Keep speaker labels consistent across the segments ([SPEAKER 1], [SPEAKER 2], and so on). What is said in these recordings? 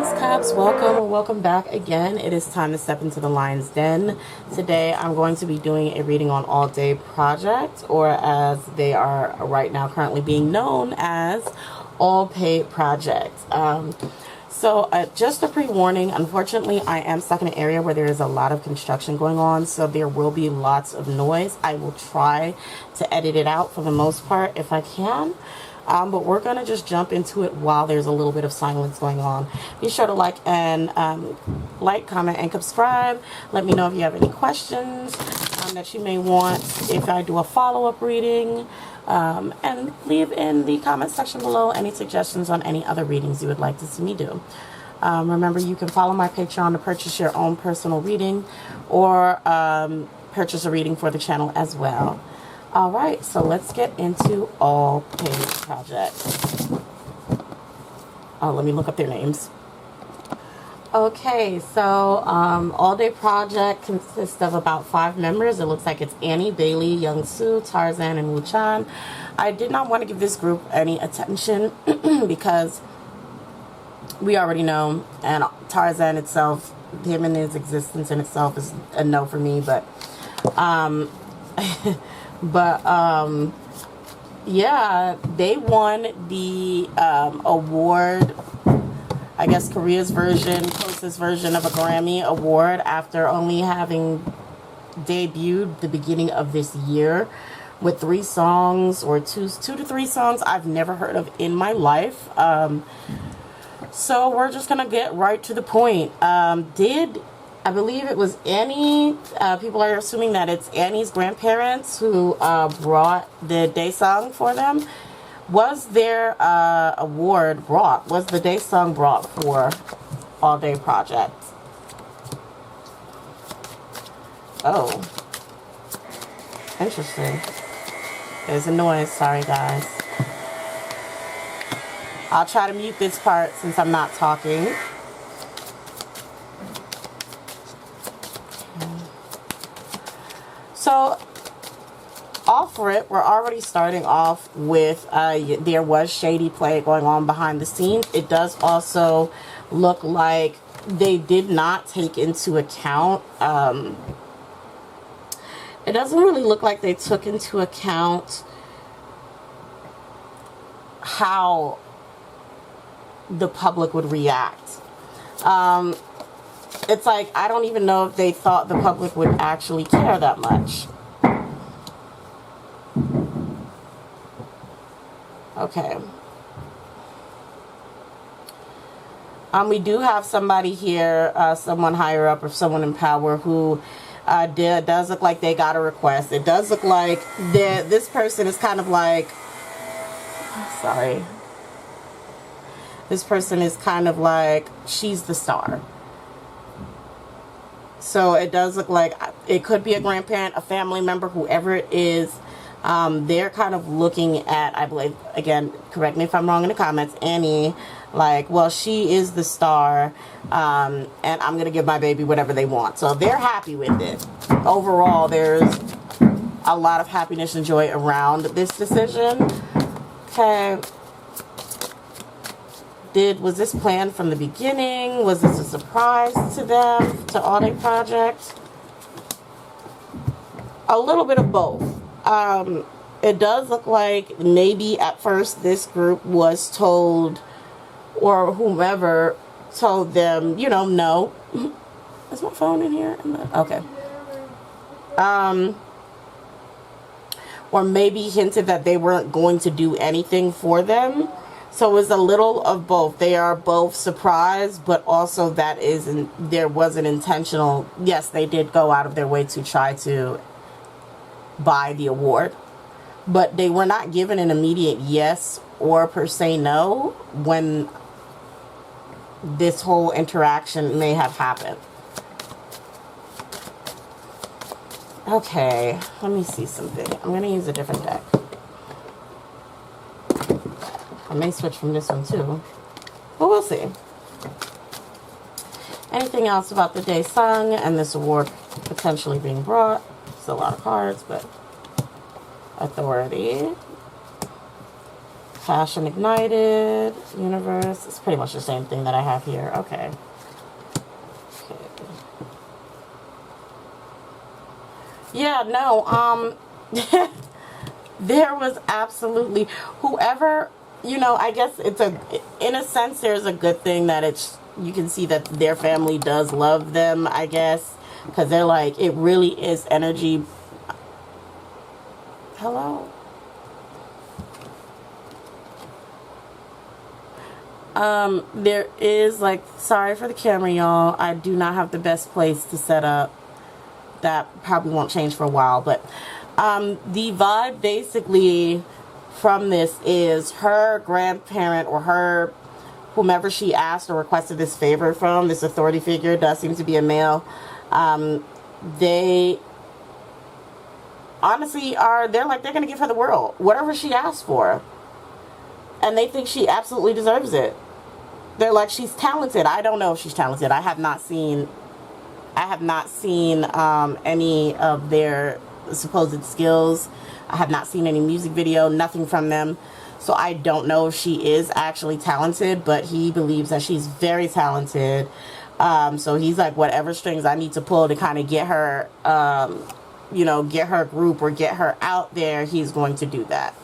[SPEAKER 1] Thanks, Caps. Welcome or welcome back again. It is time to step into the lion's den. Today I'm going to be doing a reading on All Day Project, or as they are right now currently being known as All Paid Project. Just a pre-warning, unfortunately I am stuck in an area where there is a lot of construction going on, so there will be lots of noise. I will try to edit it out for the most part if I can. But we're going to just jump into it while there's a little bit of silence going on. Be sure to like, comment, and subscribe. Let me know if you have any questions that you may want if I do a follow-up reading. And leave in the comment section below any suggestions on any other readings you would like to see me do. Remember, you can follow my Patreon to purchase your own personal reading or purchase a reading for the channel as well. Alright, so let's get into All Paid Project. Let me look up their names. Okay, so All Day Project consists of about 5 members. It looks like it's Annie, Bailey, Young Soo, Tarzan, and Wu-chan. I did not want to give this group any attention because we already know, and Tarzan itself, him and his existence in itself is a no for me, but yeah, they won the award, I guess Korea's version, closest version of a Grammy award, after only having debuted the beginning of this year with 3 songs, or two to three songs I've never heard of in my life. So we're just gonna get right to the point. I believe it was Annie. People are assuming that it's Annie's grandparents who brought the day song for them. Was their award brought? Was the day song brought for All Day Project? Oh. Interesting. There's a noise. Sorry, guys. I'll try to mute this part since I'm not talking. So, off rip, we're already starting off with, there was shady play going on behind the scenes. It does also look like they did not take into account, it doesn't really look like they took into account how the public would react. It's like, I don't even know if they thought the public would actually care that much. Okay. We do have somebody here, someone higher up or someone in power who does look like they got a request. It does look like this person is kind of like, sorry. This person is kind of like, she's the star. So it does look like it could be a grandparent, a family member, whoever it is. They're kind of looking at, I believe, again, correct me if I'm wrong in the comments, Annie, like, well, she is the star, and I'm going to give my baby whatever they want. So they're happy with it. Overall, there's a lot of happiness and joy around this decision. Okay. Was this planned from the beginning? Was this a surprise to them, to All Day Project? A little bit of both. It does look like maybe at first this group was told, or whomever told them, you know, no. Is my phone in here? Okay. Or maybe hinted that they weren't going to do anything for them. So it was a little of both. They are both surprised, but also there was an intentional, yes, they did go out of their way to try to buy the award. But they were not given an immediate yes or per se no when this whole interaction may have happened. Okay, let me see something. I'm going to use a different deck. I may switch from this one too, but we'll see. Anything else about the day sung and this award potentially being brought? It's a lot of cards, but authority. Passion ignited. Universe. It's pretty much the same thing that I have here. Okay. Yeah, no, there was absolutely, whoever, you know, I guess it's in a sense, there's a good thing that you can see that their family does love them, I guess, because they're like, it really is energy. Hello? There is, like, sorry for the camera, y'all. I do not have the best place to set up. That probably won't change for a while, but the vibe basically from this is her grandparent or her whomever she asked or requested this favor from, this authority figure, does seem to be a male. They honestly they're like, they're gonna give her the world, whatever she asked for, and they think she absolutely deserves it. They're like, she's talented. I don't know if she's talented. I have not seen any of their supposed skills. I have not seen any music video, nothing from them. So I don't know if she is actually talented, but he believes that she's very talented. So he's like, whatever strings I need to pull to kind of get her, you know, get her group or get her out there, he's going to do that.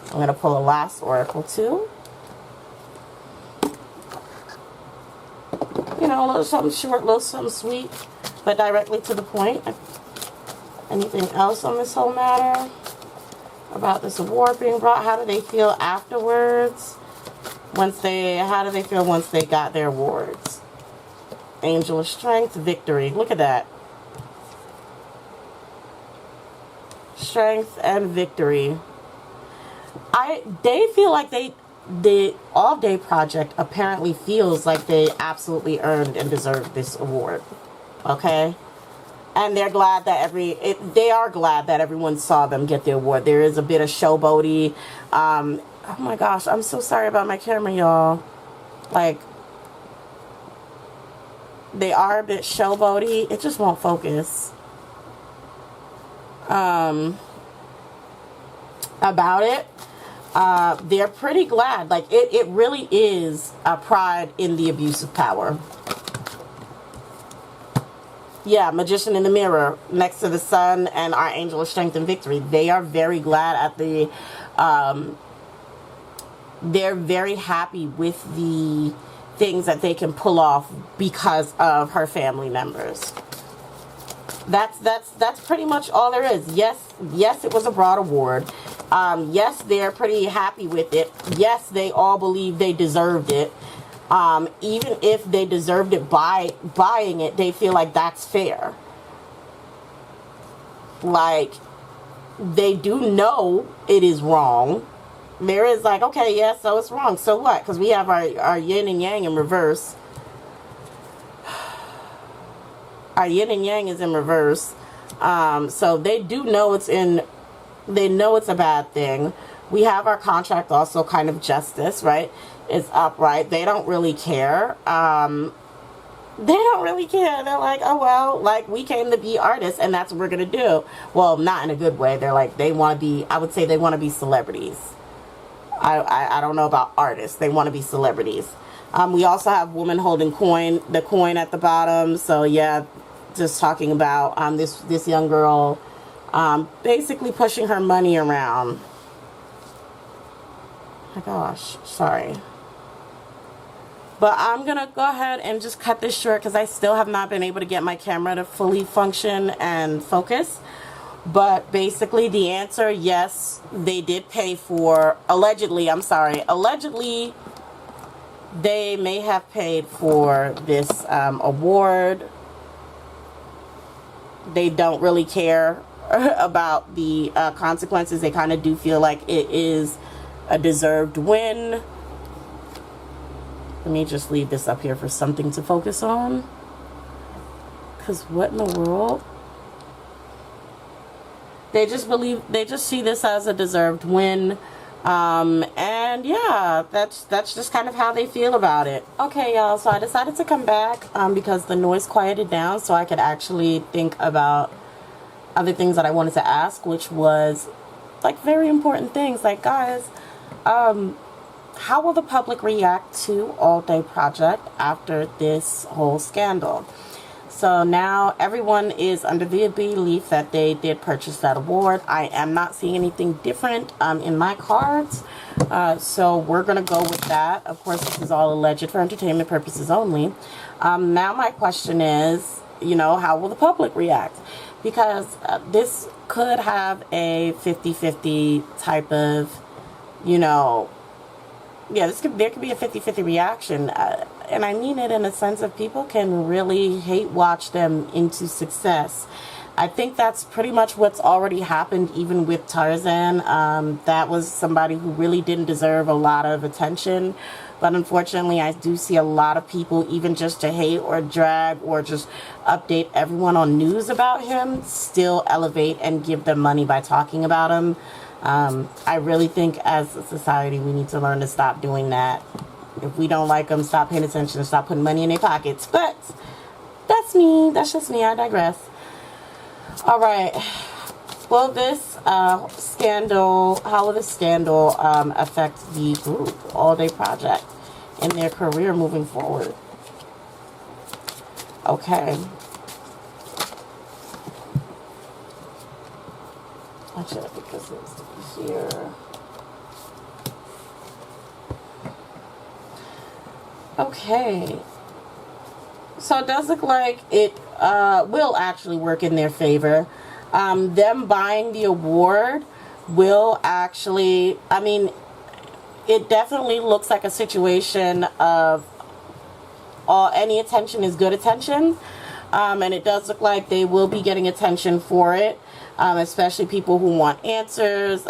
[SPEAKER 1] I'm going to pull a last oracle too. You know, a little something short, a little something sweet, but directly to the point. Anything else on this whole matter about this award being brought? How do they feel afterwards? How do they feel once they got their awards? Angel of Strength, victory. Look at that. Strength and victory. They feel like the All Day Project apparently feels like they absolutely earned and deserved this award. Okay? And they're glad that they are glad that everyone saw them get the award. There is a bit of showboaty. Oh my gosh, I'm so sorry about my camera, y'all. Like, they are a bit showboaty. It just won't focus. About it. They're pretty glad. Like, it really is a pride in the abuse of power. Yeah, Magician in the Mirror next to the Sun and our Angel of Strength and Victory. They are very glad at the they're very happy with the things that they can pull off because of her family members. That's pretty much all there is. Yes, it was a broad award. Yes, they're pretty happy with it. Yes, they all believe they deserved it. Even if they deserved it by buying it, they feel like that's fair. Like, they do know it is wrong. There is like, okay, yeah, so it's wrong. So what? Because we have our yin and yang in reverse. Our yin and yang is in reverse. So they do know they know it's a bad thing. We have our contract also kind of justice, right? It's upright. They don't really care. They don't really care. They're like, oh, well, like, we came to be artists and that's what we're going to do. Well, not in a good way. They're like, they want to be, I would say they want to be celebrities. I don't know about artists. They want to be celebrities. We also have woman holding the coin at the bottom. So yeah, just talking about this young girl basically pushing her money around. Oh my gosh, sorry. But I'm going to go ahead and just cut this short because I still have not been able to get my camera to fully function and focus. But basically the answer, yes, they did pay for, allegedly, they may have paid for this award. They don't really care about the consequences. They kind of do feel like it is a deserved win. Let me just leave this up here for something to focus on. Because what in the world? They just see this as a deserved win. And yeah, that's just kind of how they feel about it. Okay, y'all, so I decided to come back because the noise quieted down so I could actually think about other things that I wanted to ask, which was like very important things. Like, guys, how will the public react to All Day Project after this whole scandal? So now everyone is under the belief that they did purchase that award. I am not seeing anything different in my cards. So we're going to go with that. Of course, this is all alleged for entertainment purposes only. Now my question is, you know, how will the public react? Because this could have a 50-50 type of, you know, yeah, there could be a 50-50 reaction. And I mean it in a sense of people can really hate watch them into success. I think that's pretty much what's already happened even with Tarzan. That was somebody who really didn't deserve a lot of attention. But unfortunately, I do see a lot of people, even just to hate or drag or just update everyone on news about him, still elevate and give them money by talking about him. I really think as a society we need to learn to stop doing that. If we don't like them, stop paying attention and stop putting money in their pockets. But that's me. That's just me. I digress. All right. Will this scandal, how will this scandal affect the group, All Day Project, in their career moving forward? Okay. Actually, I think this needs to be here. Okay. So it does look like it will actually work in their favor. Them buying the award will actually, I mean, it definitely looks like a situation of any attention is good attention. And it does look like they will be getting attention for it, especially people who want answers.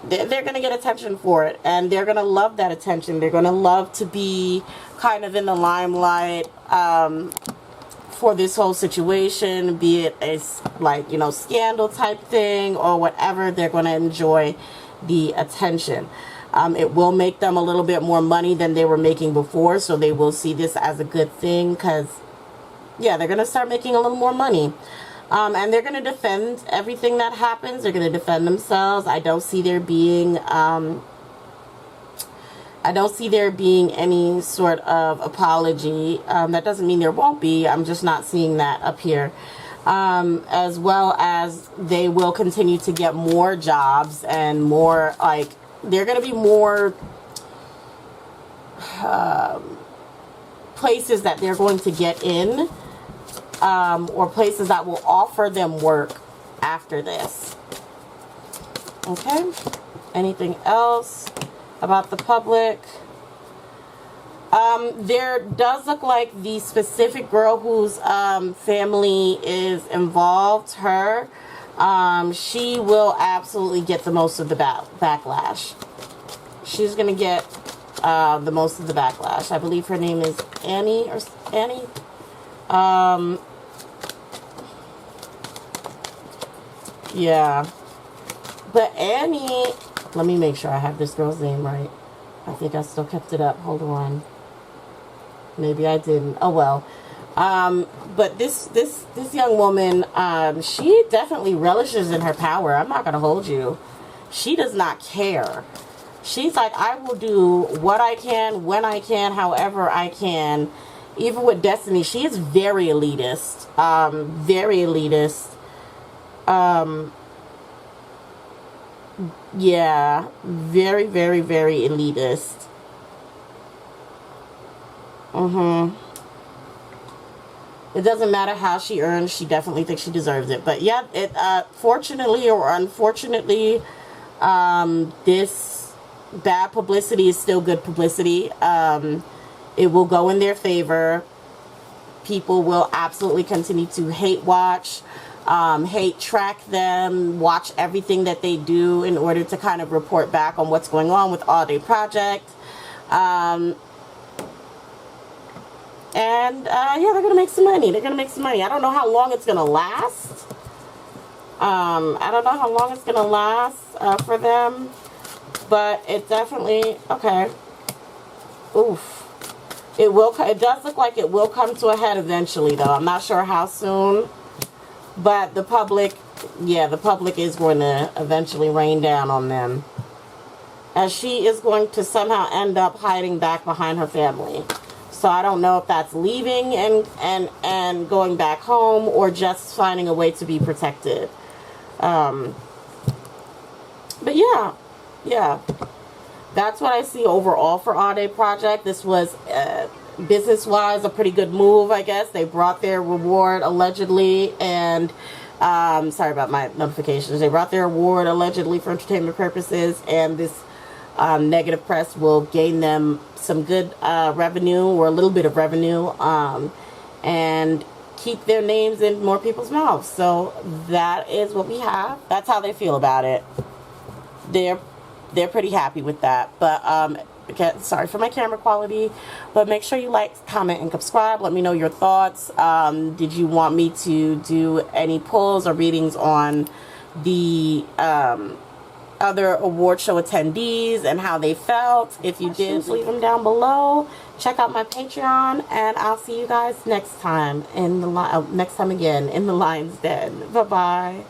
[SPEAKER 1] They're going to get attention for it, and they're going to love that attention. They're going to love to be kind of in the limelight for this whole situation, be it a, like, you know, scandal type thing or whatever. They're going to enjoy the attention. It will make them a little bit more money than they were making before, so they will see this as a good thing because, yeah, they're going to start making a little more money. And they're going to defend everything that happens. They're going to defend themselves. I don't see there being any sort of apology. That doesn't mean there won't be. I'm just not seeing that up here. As well as they will continue to get more jobs and more, like, they're going to be more places that they're going to get in. Or places that will offer them work after this. Okay. Anything else about the public? There does look like the specific girl whose family is involved, her, she will absolutely get the most of the backlash. She's going to get the most of the backlash. I believe her name is Annie or Annie. Yeah, but Annie, let me make sure I have this girl's name right. I think I still kept it up. Hold on. Maybe I didn't. Oh well. But this young woman, she definitely relishes in her power. I'm not gonna hold you. She does not care. She's like, I will do what I can, when I can, however I can. Even with Destiny, she is very elitist. Very elitist. Yeah, very, very, very elitist. It doesn't matter how she earns, she definitely thinks she deserves it. But yeah, it fortunately or unfortunately, this bad publicity is still good publicity. It will go in their favor. People will absolutely continue to hate watch, hate track them, watch everything that they do in order to kind of report back on what's going on with All Day Project. Yeah, they're going to make some money. They're going to make some money. I don't know how long it's going to last. I don't know how long it's going to last for them. But it definitely, okay. Oof. It does look like it will come to a head eventually, though. I'm not sure how soon. But the public, yeah, the public is going to eventually rain down on them. as she is going to somehow end up hiding back behind her family. So I don't know if that's leaving and going back home, or just finding a way to be protected. But yeah, that's what I see overall for Ade Project. This was business-wise a pretty good move, I guess. They brought their reward allegedly, and sorry about my notifications. They brought their award allegedly for entertainment purposes, and this negative press will gain them some good revenue, or a little bit of revenue, and keep their names in more people's mouths. So that is what we have. That's how they feel about it. They're pretty happy with that. But sorry for my camera quality, but make sure you like, comment, and subscribe. Let me know your thoughts. Did you want me to do any polls or readings on the other award show attendees and how they felt? If you did, leave them down below. Check out my Patreon, and I'll see you guys next time in the next time again in the Lion's Den. Bye bye.